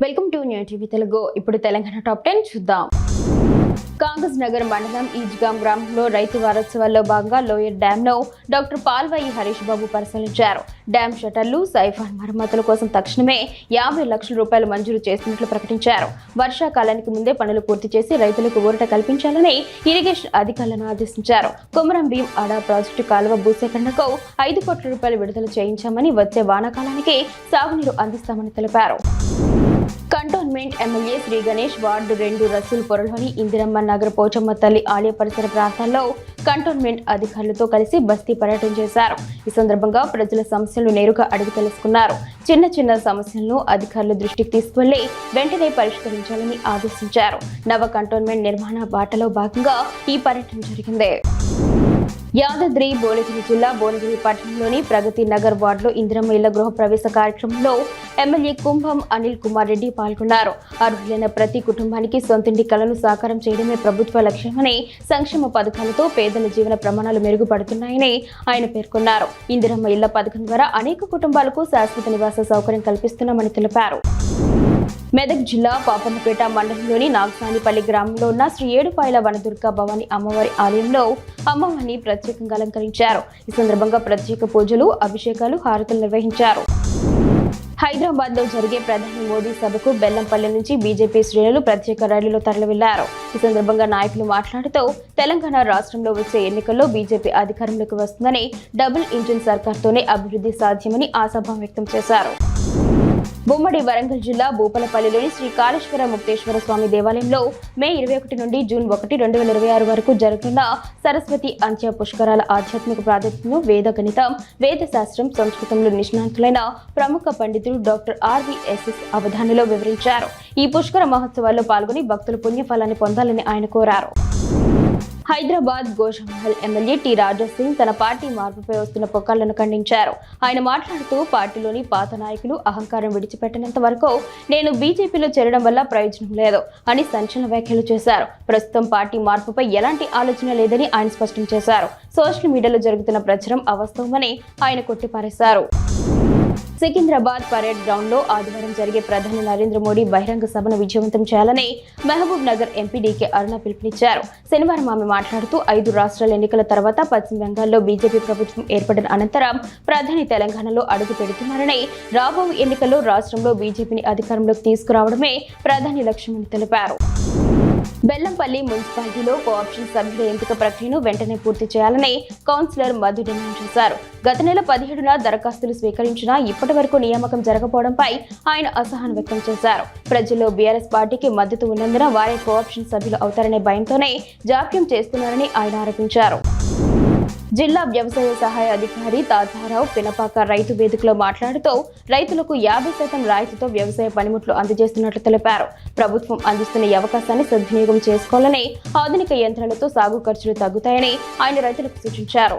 Welcome to new TV Telugu. ఇప్పుడు Telangana top 10 చూద్దాం. కాంగ్రెస్ నగర్ మండలం ఈజ్గాం గ్రామంలో రైతు వారోత్సవాల్లో భాగంగా లోయర్ డ్యామ్ ను డాక్టర్ పాల్వాయి హరీష్ బాబు పరిశీలించారు. డ్యామ్ షట్టర్లు, సైఫాన్ మరమ్మతుల కోసం తక్షణమే 50 లక్షల రూపాయలు మంజూరు చేసినట్లు ప్రకటించారు. వర్షాకాలానికి ముందే పనులు పూర్తి చేసి రైతులకు ఊరట కల్పించాలని ఇరిగేషన్ అధికారులను ఆదేశించారు. కొమరం భీం ఆడా ప్రాజెక్టు కాలువ భూసేకరణకు 5 కోట్ల రూపాయలు విడుదల చేయించామని, వచ్చే వానాకాలానికి సాగునీరు అందిస్తామని తెలిపారు. Cantonment MLA Sri Ganesh ward 2 రసూల్పురలోని ఇందిరమ్మ నగర్ పోచమ్మ తల్లి ఆలయ పరిసర ప్రాంతాల్లో కంటోన్మెంట్ అధికారులతో కలిసి బస్తీ పర్యటన చేశారు. ఈ సందర్భంగా ప్రజల సమస్యలను నేరుగా అడిగి తెలుసుకున్నారు. చిన్న సమస్యలను అధికారుల దృష్టికి తీసుకువెళ్లి వెంటనే పరిష్కరించాలని ఆదేశించారు. నవ కంటోన్మెంట్ నిర్మాణ బాటలో భాగంగా ఈ పర్యటన జరిగింది. యాదాద్రి భువనగిరి జిల్లా భువనగిరి పట్టణంలోని ప్రగతి నగర్ వార్డులో ఇందిరమ్మ ఇళ్ల గృహ ప్రవేశ కార్యక్రమంలో ఎమ్మెల్యే కుంభం అనిల్ కుమార్ రెడ్డి పాల్గొన్నారు. అర్హులైన ప్రతి కుటుంబానికి సొంతింటి కలను సాకారం చేయడమే ప్రభుత్వ లక్ష్యమని, సంక్షేమ పథకాలతో పేదల జీవన ప్రమాణాలు మెరుగుపడుతున్నాయని ఆయన పేర్కొన్నారు. ఇందిరమ్మ ఇళ్ల పథకం ద్వారా అనేక కుటుంబాలకు శాశ్వత నివాస సౌకర్యం కల్పిస్తున్నామని తెలిపారు. మెదక్ జిల్లా పాపన్నపేట మండలంలోని నాగసానిపల్లి గ్రామంలో ఉన్న శ్రీ ఏడుపాయల వనదుర్గ భవాని అమ్మవారి ఆలయంలో అమ్మవారిని ప్రత్యేకంగా అలంకరించారు. ఈ సందర్భంగా ప్రత్యేక పూజలు, అభిషేకాలు, హారతులు నిర్వహించారు. హైదరాబాద్ లో జరిగే ప్రధాని మోదీ సభకు బెల్లంపల్లి నుంచి బీజేపీ శ్రేణులు ప్రత్యేక రైలులో తరలి వెళ్లారు. ఈ సందర్భంగా నాయకులు మాట్లాడుతూ తెలంగాణ రాష్ట్రంలో వచ్చే ఎన్నికల్లో బీజేపీ అధికారంలోకి వస్తుందని, డబుల్ ఇంజిన్ సర్కార్తోనే అభివృద్ధి సాధ్యమని ఆశాభావం వ్యక్తం చేశారు. ఉమ్మడి వరంగల్ జిల్లా భూపాలపల్లిలోని శ్రీ కాళేశ్వర ముక్తేశ్వర స్వామి దేవాలయంలో మే 21 నుండి జూన్ 1, 2026 వరకు జరుగుతున్న సరస్వతి అంత్య పుష్కరాల ఆధ్యాత్మిక ప్రాధాన్యతను వేద గణితం, వేద శాస్త్రం, సంస్కృతంలో నిష్ణాతులైన ప్రముఖ పండితుడు డాక్టర్ RVSS అవధానిలో వివరించారు. ఈ పుష్కర మహోత్సవాల్లో పాల్గొని భక్తులు పుణ్యఫలాన్ని పొందాలని ఆయన కోరారు. హైదరాబాద్ గోషామహల్ ఎమ్మెల్యే టి రాజా సింగ్ తన పార్టీ మార్పుపై వస్తున్న పుకార్లను ఖండించారు. ఆయన మాట్లాడుతూ పార్టీలోని పాత నాయకులు అహంకారం విడిచిపెట్టినంత వరకు నేను బీజేపీలో చేరడం వల్ల ప్రయోజనం లేదు అని సంచలన వ్యాఖ్యలు చేశారు. ప్రస్తుతం పార్టీ మార్పుపై ఎలాంటి ఆలోచన లేదని ఆయన స్పష్టం చేశారు. సోషల్ మీడియాలో జరుగుతున్న ప్రచారం అవాస్తవమని ఆయన కొట్టిపారేశారు. సికింద్రాబాద్ పరేడ్ గ్రౌండ్ లో ఆదివారం జరిగే ప్రధాని నరేంద్ర మోడీ బహిరంగ సభను విజయవంతం చేయాలని మహబూబ్ నగర్ ఎంపీ డీకే అరుణ పిలుపునిచ్చారు. శనివారం ఆమె మాట్లాడుతూ 5 రాష్ట్రాల ఎన్నికల తర్వాత పశ్చిమ బెంగాల్లో బీజేపీ ప్రభుత్వం ఏర్పడిన అనంతరం ప్రధాని తెలంగాణలో అడుగు పెడుతున్నారని, రాబో ఎన్నికల్లో రాష్ట్రంలో బీజేపీని అధికారంలోకి తీసుకురావడమే ప్రధాని లక్ష్యమని తెలిపారు. బెల్లంపల్లి మున్సిపాలిటీలో కోఆప్షన్ సభ్యుల ఎంపిక ప్రక్రియను వెంటనే పూర్తి చేయాలని కౌన్సిలర్ మధు డిమాండ్ చేశారు. గత నెల 17న దరఖాస్తులు స్వీకరించినా ఇప్పటి వరకు నియామకం జరగకపోవడంపై ఆయన అసహనం వ్యక్తం చేశారు. ప్రజల్లో బీఆర్ఎస్ పార్టీకి మద్దతు ఉన్నందున వారే కోఆప్షన్ సభ్యులు అవుతారనే భయంతోనే జాప్యం చేస్తున్నారని ఆయన ఆరోపించారు. జిల్లా వ్యవసాయ సహాయ అధికారి తాతారావు పినపాక రైతు వేదికలో మాట్లాడుతూ రైతులకు 50% రాయితీతో వ్యవసాయ పనిముట్లు అందజేస్తున్నట్లు తెలిపారు. ప్రభుత్వం అందిస్తున్న ఈ అవకాశాన్ని సద్వినియోగం చేసుకోవాలని, ఆధునిక యంత్రాలతో సాగు ఖర్చులు తగ్గుతాయని ఆయన రైతులకు సూచించారు.